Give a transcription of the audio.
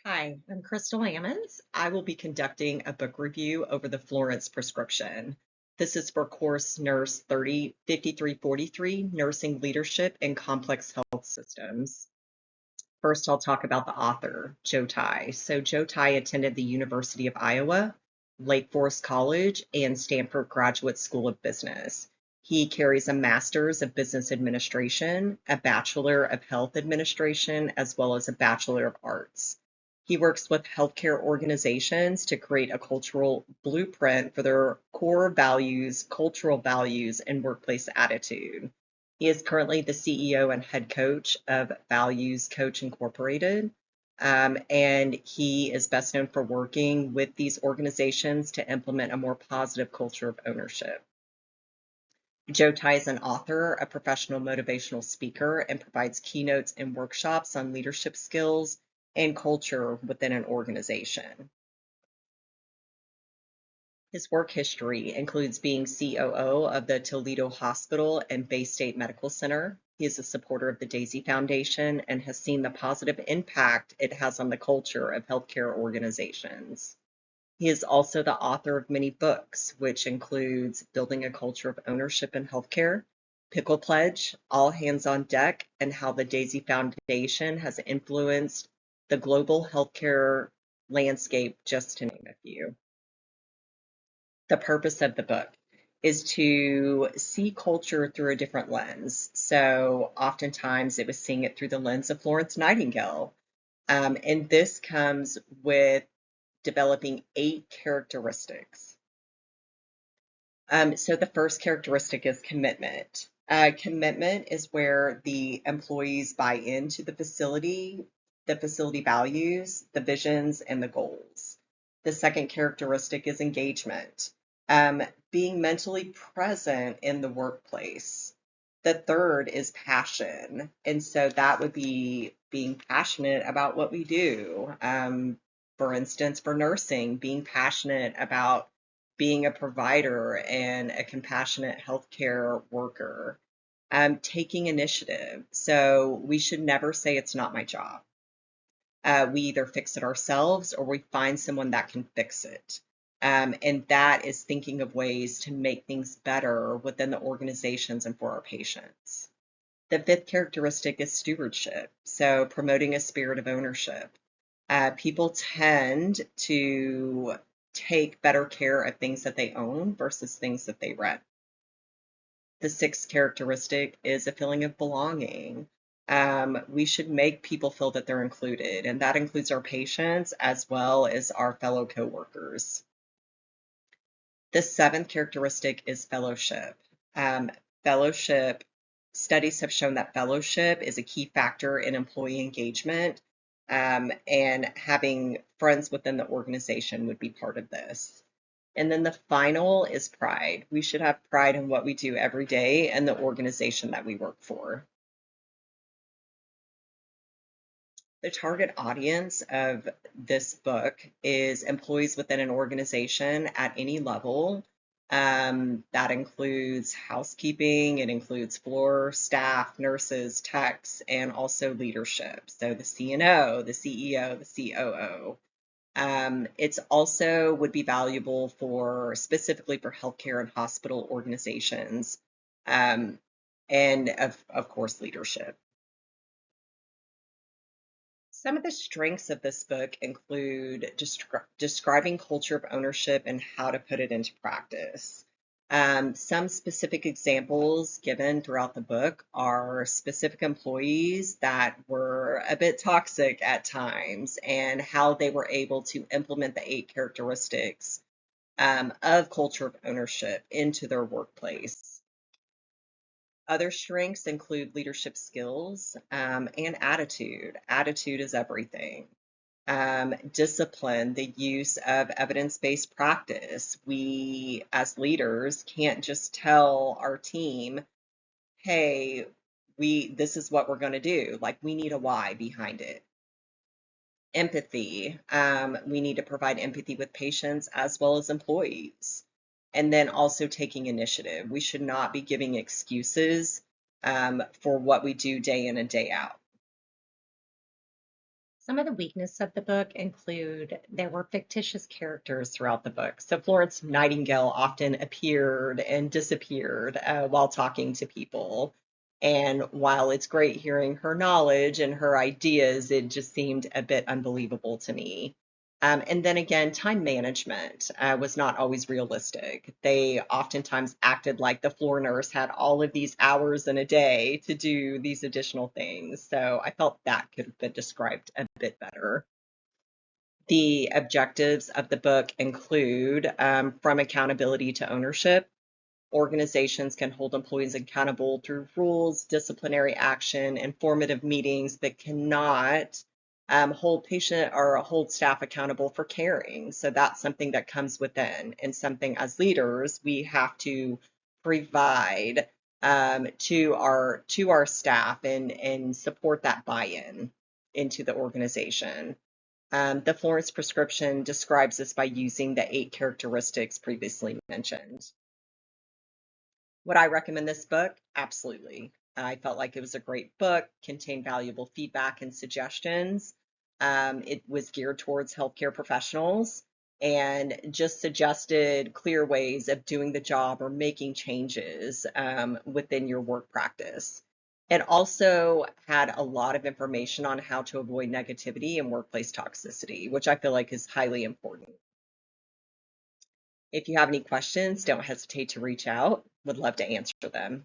Hi, I'm Crystal Ammons. I will be conducting a book review over the Florence prescription. This is for course Nurse 5343, Nursing Leadership in Complex Health Systems. First, I'll talk about the author, Joe Tai. Joe Tai attended the University of Iowa, Lake Forest College, and Stanford Graduate School of Business. He carries a master's of business administration, a bachelor of health administration, as well as a bachelor of arts. He works with healthcare organizations to create a cultural blueprint for their core values, cultural values, and workplace attitude. He is currently the CEO and head coach of Values Coach Incorporated. And he is best known for working with these organizations to implement a more positive culture of ownership. Joe Tai is an author, a professional motivational speaker, and provides keynotes and workshops on leadership skills and culture within an organization. His work history includes being COO of the Toledo Hospital and Bay State Medical Center. He is a supporter of the Daisy Foundation and has seen the positive impact it has on the culture of healthcare organizations. He is also the author of many books, which includes Building a Culture of Ownership in Healthcare, Pickle Pledge, All Hands on Deck, and How the Daisy Foundation has influenced the global healthcare landscape, just to name a few. The purpose of the book is to see culture through a different lens. So oftentimes it was seeing it through the lens of Florence Nightingale. And this comes with developing 8 characteristics. So the first characteristic is commitment. Commitment is where the employees buy into the facility values, the visions, and the goals. The second characteristic is engagement, being mentally present in the workplace. The third is passion. And so that would be being passionate about what we do. For instance, for nursing, being passionate about being a provider and a compassionate healthcare worker. Taking initiative. So we should never say it's not my job. We either fix it ourselves or we find someone that can fix it. And that is thinking of ways to make things better within the organizations and for our patients. The fifth characteristic is stewardship. So promoting a spirit of ownership. People tend to take better care of things that they own versus things that they rent. The sixth characteristic is a feeling of belonging. We should make people feel that they're included, and that includes our patients as well as our fellow coworkers. The seventh characteristic is fellowship. Fellowship, studies have shown that fellowship is a key factor in employee engagement, and having friends within the organization would be part of this. And then the final is pride. We should have pride in what we do every day and the organization that we work for. The target audience of this book is employees within an organization at any level. That includes housekeeping, it includes floor staff, nurses, techs, and also leadership. So the CNO, the CEO, the COO. It's also would be valuable for specifically for healthcare and hospital organizations, and of course leadership. Some of the strengths of this book include describing culture of ownership and how to put it into practice. Some specific examples given throughout the book are specific employees that were a bit toxic at times and how they were able to implement the 8 characteristics of culture of ownership into their workplace. Other strengths include leadership skills and attitude. Attitude is everything. Discipline, the use of evidence-based practice. We, as leaders, can't just tell our team, hey, this is what we're going to do. Like, we need a why behind it. Empathy. We need to provide empathy with patients as well as employees. And then also taking initiative. We should not be giving excuses for what we do day in and day out. Some of the weaknesses of the book include there were fictitious characters throughout the book. So Florence Nightingale often appeared and disappeared while talking to people. And while it's great hearing her knowledge and her ideas, it just seemed a bit unbelievable to me. And then again, time management was not always realistic. They oftentimes acted like the floor nurse had all of these hours in a day to do these additional things. So I felt that could have been described a bit better. The objectives of the book include from accountability to ownership. Organizations can hold employees accountable through rules, disciplinary action, informative meetings, but cannot hold patient or hold staff accountable for caring. So that's something that comes within, and something as leaders we have to provide to our staff and support that buy-in into the organization. The Florence prescription describes this by using the 8 characteristics previously mentioned. Would I recommend this book? Absolutely. I felt like it was a great book, contained valuable feedback and suggestions. It was geared towards healthcare professionals and just suggested clear ways of doing the job or making changes within your work practice. It also had a lot of information on how to avoid negativity and workplace toxicity, which I feel like is highly important. If you have any questions, don't hesitate to reach out. Would love to answer them.